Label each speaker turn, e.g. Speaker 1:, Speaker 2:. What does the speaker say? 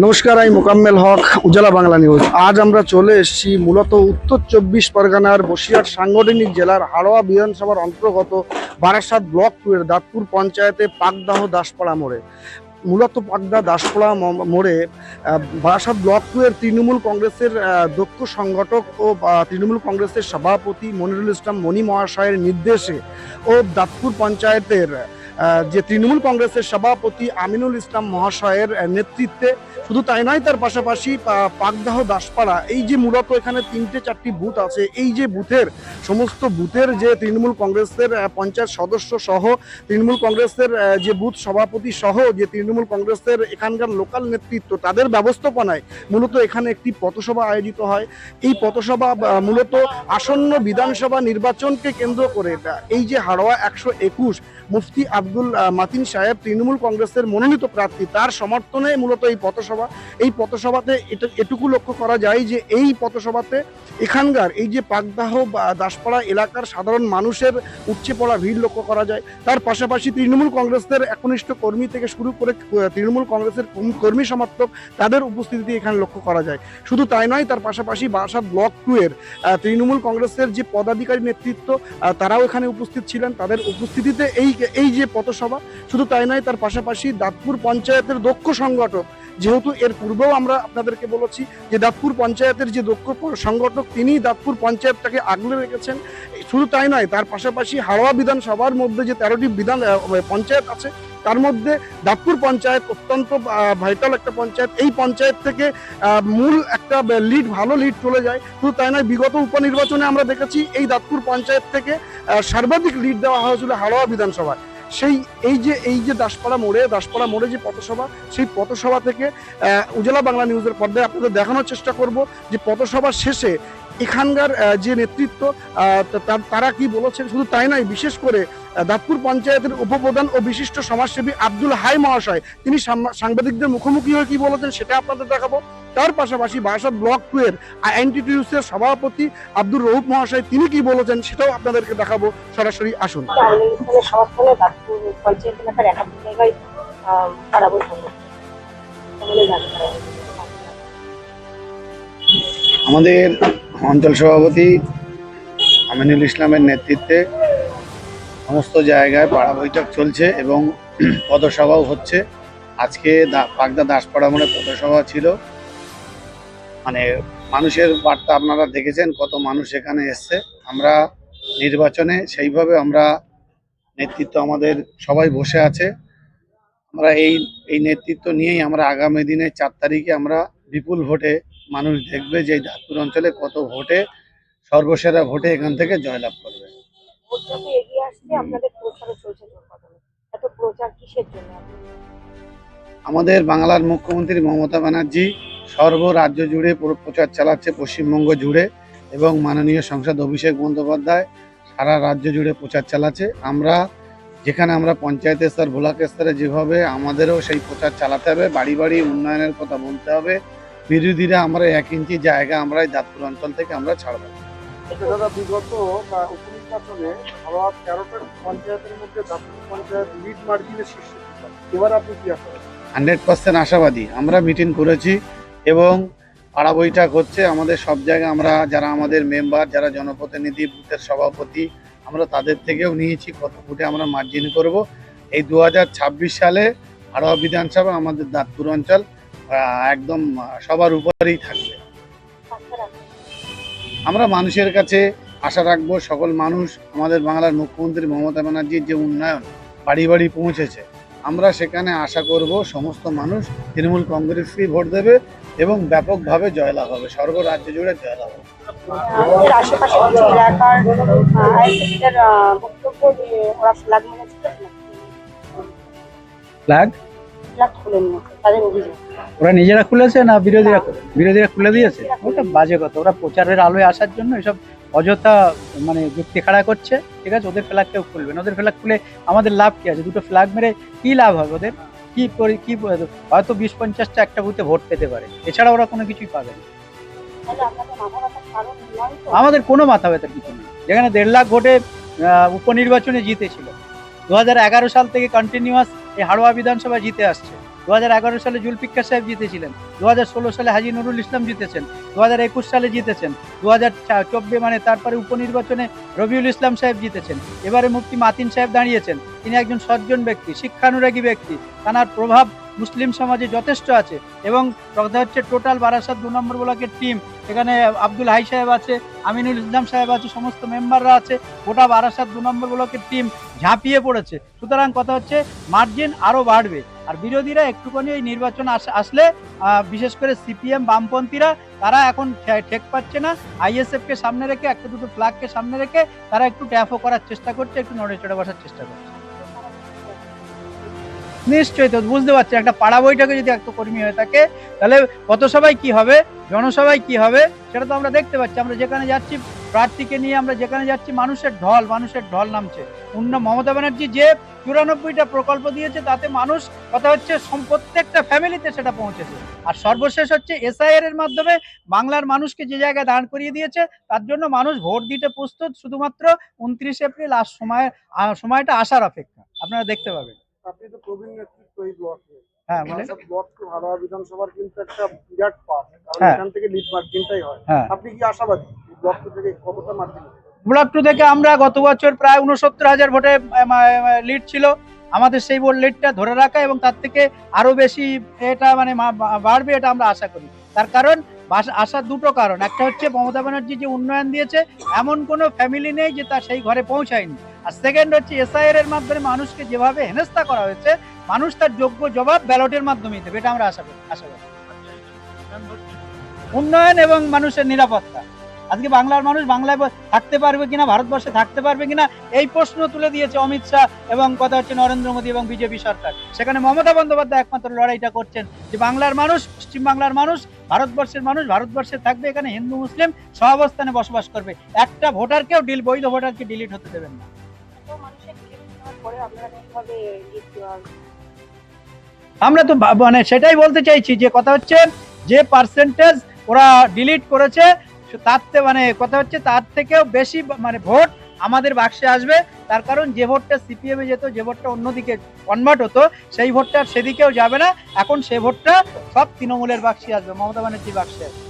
Speaker 1: নমস্কার, আমি মোকাম্মেল হক, উজালা বাংলা নিউজ। আজ আমরা চলে এসেছি মূলত উত্তর 24 পরগনার বসিরহাট সাংগঠনিক জেলার হাড়োয়া বিধানসভার অন্তর্গত বারাসাত ব্লক 2 এর দাঁতপুর পঞ্চায়েতে পাকদাহ দাসপাড়া মোড়ে। মূলত পাকদা দাসপাড়া মোড়ে বারাসাত ব্লক 2 এর তৃণমূল কংগ্রেসের দক্ষ সংগঠক ও তৃণমূল কংগ্রেসের সভাপতি মনিরুল ইসলাম মনি মহাশয়ের নির্দেশে ও দাঁতপুর পঞ্চায়েতের যে তৃণমূল কংগ্রেসের সভাপতি আমিনুল ইসলাম মহাশয়ের নেতৃত্বে, শুধু তাই নয়, তার পাশাপাশি পাকদাহ দাসপাড়া, এই যে মূলত এখানে 3-4টি বুথ আছে, এই যে বুথের সমস্ত বুথের যে তৃণমূল কংগ্রেসের পঞ্চায়েত সদস্য সহ তৃণমূল কংগ্রেসের যে বুথ সভাপতি সহ যে তৃণমূল কংগ্রেসের এখানকার লোকাল নেতৃত্ব, তাদের ব্যবস্থাপনায় মূলত এখানে একটি পথসভা আয়োজিত হয়। এই পথসভা মূলত আসন্ন বিধানসভা নির্বাচনকে কেন্দ্র করে, এই যে হাড়োয়া 121 মুফতি আব্দুল মাতিন সাহেব তৃণমূল কংগ্রেসের মনোনীত প্রার্থী, তার সমর্থনে মূলত এই পথসভা। এই পথসভাতে এটুকু লক্ষ্য করা যায় যে এই পথসভাতে এখানকার এই যে পাকদাহ দাসপাড়া এলাকার সাধারণ মানুষের উপচে পড়া ভিড় লক্ষ্য করা যায়। তার পাশাপাশি তৃণমূল কংগ্রেসের একনিষ্ঠ কর্মী থেকে শুরু করে তৃণমূল কংগ্রেসের কর্মী সমর্থক, তাদের উপস্থিতি এখানে লক্ষ্য করা যায়। শুধু তাই নয়, তার পাশাপাশি বারাসাত ব্লক 2 এর তৃণমূল কংগ্রেসের যে পদাধিকারী নেতৃত্ব, তারাও এখানে উপস্থিত ছিলেন। তাদের উপস্থিতিতে এই যে পথসভা, শুধু তাই নয়, তার পাশাপাশি দাঁতপুর পঞ্চায়েতের দক্ষ সংগঠক, যেহেতু এর পূর্বেও আমরা আপনাদেরকে বলেছি যে দাঁতপুর পঞ্চায়েতের যে দক্ষ সংগঠক, তিনি দাঁতপুর পঞ্চায়েতটাকে আগলে রেখেছেন। শুধু তাই নয়, তার পাশাপাশি হাড়োয়া বিধানসভার মধ্যে যে 13টি পঞ্চায়েত আছে, তার মধ্যে দাঁতপুর পঞ্চায়েত অত্যন্ত ভাইটাল একটা পঞ্চায়েত। এই পঞ্চায়েত থেকে মূল একটা ভালো লিড চলে যায়। শুধু তাই নয়, বিগত উপনির্বাচনে আমরা দেখেছি এই দাঁতপুর পঞ্চায়েত থেকে সর্বাধিক লিড দেওয়া হয়েছিল হাড়োয়া বিধানসভায়। এই যে দাসপাড়া মোড়ে যে পথসভা, সেই পথসভা থেকে উজালা বাংলা নিউজের পর্দায় আপনাদের দেখানোর চেষ্টা করব যে পথসভা শেষে এখানকার যে নেতৃত্ব, তারা কি বলেছেন। শুধু তাই নয়, বিশেষ করে দাঁতপুর পঞ্চায়েতের উপপ্রধান ও বিশিষ্ট সমাজসেবী আব্দুল হাই মহাশয়, তিনি সাংবাদিকদের মুখোমুখি হয়ে কি বলেছেন সেটা আপনাদের দেখাবো। তার পাশাপাশি বারাসাত ব্লক 2 এর আইএনটিটিউসির সভাপতি আব্দুর রউফ মহাশয়, তিনি কি বলেছেন সেটাও আপনাদেরকে দেখাবো। সরাসরি আসুন।
Speaker 2: আমাদের অঞ্চল সভাপতি আমিনুল ইসলামের নেতৃত্বে সমস্ত জায়গায় পাড়া বৈঠক চলছে এবং পথসভাও হচ্ছে। আজকে পাকদা দাসপাড়া মোড়ে পথসভা ছিল। মানে মানুষের বার্তা আপনারা দেখেছেন, কত মানুষ এখানে এসছে। আমরা নির্বাচনে সেইভাবে আমরা নেতৃত্ব আমাদের সবাই বসে আছে। আমরা এই নেতৃত্ব নিয়েই আমরা আগামী দিনে 4 তারিখে আমরা বিপুল ভোটে মানুষ দেখবে যে এই দাঁতপুর অঞ্চলে কত ভোটে, সর্বসেরা ভোটে এখান থেকে জয়লাভ করবে। আমাদের বাংলার মুখ্যমন্ত্রী মমতা ব্যানার্জি সর্বরাজ্য জুড়ে প্রচার চালাচ্ছে, পশ্চিমবঙ্গ জুড়ে, এবং মাননীয় সাংসদ অভিষেক বন্দ্যোপাধ্যায় সারা রাজ্য জুড়ে প্রচার চালাচ্ছে। যেখানে আমরা পঞ্চায়েত স্তর, ব্লক স্তরে যেভাবে, আমাদেরও সেই প্রচার চালাতে হবে। বাড়ি বাড়ি উন্নয়নের কথা বলতে হবে। বিরোধীরা আমরা 1 ইঞ্চি জায়গা আমরা এই দাঁতপুর অঞ্চল থেকে আমরা ছাড়ব।
Speaker 1: বিগত উপনির্বাচনে 13টা পঞ্চায়েতের মধ্যে দাঁতপুর পঞ্চায়েত লিড মার্জিনে শীর্ষে ছিল। এবার আপনি কি আশা করেন?
Speaker 2: 100% আশাবাদী। আমরা মিটিং করেছি এবং পাড়া বৈঠক হচ্ছে আমাদের সব জায়গায়। আমরা যারা আমাদের মেম্বার, যারা জনপ্রতিনিধি, বুথের সভাপতি, আমরা তাদের থেকেও নিয়েছি কত ফুটে আমরা মার্জিন করব। এই 2026 সালে হাড়োয়া বিধানসভা আমাদের দাঁতপুর অঞ্চল একদম সবার উপরেই থাকবে। আমরা মানুষের কাছে আশা রাখবো, সকল মানুষ আমাদের বাংলার মুখ্যমন্ত্রী মমতা ব্যানার্জির যে উন্নয়ন বাড়ি বাড়ি পৌঁছেছে, আমরা সেখানে আশা করব সমস্ত মানুষ তৃণমূল কংগ্রেসকেই ভোট দেবে এবং ব্যাপকভাবে জয়লাভ হবে, সর্বরাজ্য জুড়ে জয়লাভ হবে।
Speaker 3: ফ্ল্যাগ ওরা নিজেরা খুলেছে না বিরোধীরা খুলে দিয়েছে? ওটা বাজে কথা। ওরা প্রচারের আলোয় আসার জন্য এসব অযথা মানে যুক্তি খাড়া করছে। ঠিক আছে, ওদের ফ্ল্যাগ কেউ খুলবে না। ওদের ফ্ল্যাগ খুলে আমাদের লাভ কি আছে? দুটো ফ্ল্যাগ মেরে কি লাভ হবে ওদের? কি হয়তো 20-50টা একটা বুথে ভোট পেতে পারে, এছাড়া ওরা কোনো কিছুই পাবে না। আমাদের কোনো মাথা ব্যথার কিছু নেই। যেখানে 1.5 লাখ ভোটে উপনির্বাচনে জিতেছিল, 2011 সাল থেকে কন্টিনিউয়াস এই হাড়োয়া বিধানসভা জিতে আসছে। 2011 সালে জুলফিকার সাহেব জিতেছিলেন, 2016 সালে হাজী নুরুল ইসলাম জিতেছেন, 2021 সালে জিতেছেন, 2024 মানে তারপরে উপনির্বাচনে রবিউল ইসলাম সাহেব জিতেছেন, এবারে মুফতি মাতিন সাহেব দাঁড়িয়েছেন। তিনি একজন সজ্জন ব্যক্তি, শিক্ষানুরাগী ব্যক্তি, তার প্রভাব মুসলিম সমাজে যথেষ্ট আছে। এবং কথা হচ্ছে টোটাল বারাসাত 2 নম্বর ব্লকের টিম, এখানে আব্দুল হাই সাহেব আছে, আমিনুল ইসলাম সাহেব আছে, সমস্ত মেম্বাররা আছে, গোটা বারাসাত 2 নম্বর ব্লকের টিম ঝাঁপিয়ে পড়েছে। সুতরাং কথা হচ্ছে মার্জিন আরো বাড়বে। আর বিরোধীরা একটুখানি এই নির্বাচন আসলে বিশেষ করে সিপিএম বামপন্থীরা তারা এখন ঠেক পাচ্ছে না, আইএসএফ কে সামনে রেখে একটা দুটো ফ্ল্যাগকে সামনে রেখে তারা একটু ট্যাফও করার চেষ্টা করছে, একটু নড়ে চড়ে বসার চেষ্টা করছে। নিশ্চয়ই তো বুঝতে পারছেন, একটা পাড়া বৈঠকে যদি একটা কর্মী হয়ে থাকে তাহলে পথসভায় কি হবে, জনসভায় কি হবে সেটা তো আমরা দেখতে পাচ্ছি। আমরা যেখানে যাচ্ছি প্রার্থীকে নিয়ে, আমরা যেখানে যাচ্ছি মানুষের ঢল নামছে। মমতা ব্যানার্জি যে 94টা প্রকল্প দিয়েছে তাতে মানুষ কথা হচ্ছে প্রত্যেকটা ফ্যামিলিতে সেটা পৌঁছেছে। আর সর্বশেষ হচ্ছে এসআইআর এর মাধ্যমে বাংলার মানুষকে যে জায়গায় দাঁড় করিয়ে দিয়েছে, তার জন্য মানুষ ভোট দিতে প্রস্তুত। শুধুমাত্র 29 এপ্রিল সময়টা আসার অপেক্ষা, আপনারা দেখতে পাবেন।
Speaker 1: আপনি তো প্রবীণ নেতৃত্ব এই ব্লকে।
Speaker 3: হ্যাঁ মানে
Speaker 1: ব্লক টু হাড়োয়া বিধানসভার কিন্তু একটা বিরাট পাস, কারণ
Speaker 3: হ্যাঁ।
Speaker 1: এখান থেকে লিড মার্জিনটাই হয়।
Speaker 3: হ্যাঁ।
Speaker 1: আপনি কি আশাবাদী ব্লক টু থেকে কতটা মার্জিন?
Speaker 3: ব্লক 2 থেকে আমরা গত বছর প্রায় 69,000 ভোটে লিড ছিল। আমাদের সেই ভোট লিডটা ধরে রাখা এবং তার থেকে আরো বেশি এটা মানে বাড়বে এটা আমরা আশা করি। তার কারণ আসার দুটো কারণ, একটা হচ্ছে মমতা ব্যানার্জি যে উন্নয়ন দিয়েছে এমন কোনো ফ্যামিলি নেই যে তার সেই ঘরে পৌঁছায়নি। আর সেকেন্ড হচ্ছে এসআইআর এর মাধ্যমে মানুষকে যেভাবে হেনস্থা করা হয়েছে, মানুষ তার যোগ্য জবাব ব্যালটের মাধ্যমে দেবে, এটা আমরা আশা করি। উন্নয়ন এবং মানুষের নিরাপত্তা। আজকে বাংলার মানুষ বাংলায় থাকতে পারবে কিনা, ভারতবর্ষে থাকতে পারবে কিনা, এই প্রশ্ন তুলে দিয়েছে অমিত শাহ এবং কথা হচ্ছে নরেন্দ্র মোদী এবং বিজেপি সরকার। সেখানে মমতা বন্দ্যোপাধ্যায় একমাত্র লড়াইটা করছেন যে বাংলার মানুষ, পশ্চিম বাংলার মানুষ, ভারতবর্ষের মানুষ ভারতবর্ষে থাকবে, এখানে হিন্দু মুসলিম সহাবস্থানে বসবাস করবে। একটা ভোটারকেও বৈধ ভোটারকে ডিলিট হতে দেবেন না। আমরা তো মানে সেটাই বলতে চাইছি যে কথা হচ্ছে যে পার্সেন্টেজ ওরা ডিলিট করেছে তার থেকেও বেশি মানে ভোট আমাদের বাক্সে আসবে। তার কারণ যে ভোটটা সিপিএম এ যেত, যে ভোটটা অন্যদিকে কনভার্ট হতো, সেই ভোটটা সেদিকেও যাবে না। এখন সেই ভোটটা সব তৃণমূলের বাক্সে আসবে, মমতা ব্যানার্জির বাক্সে আসবে।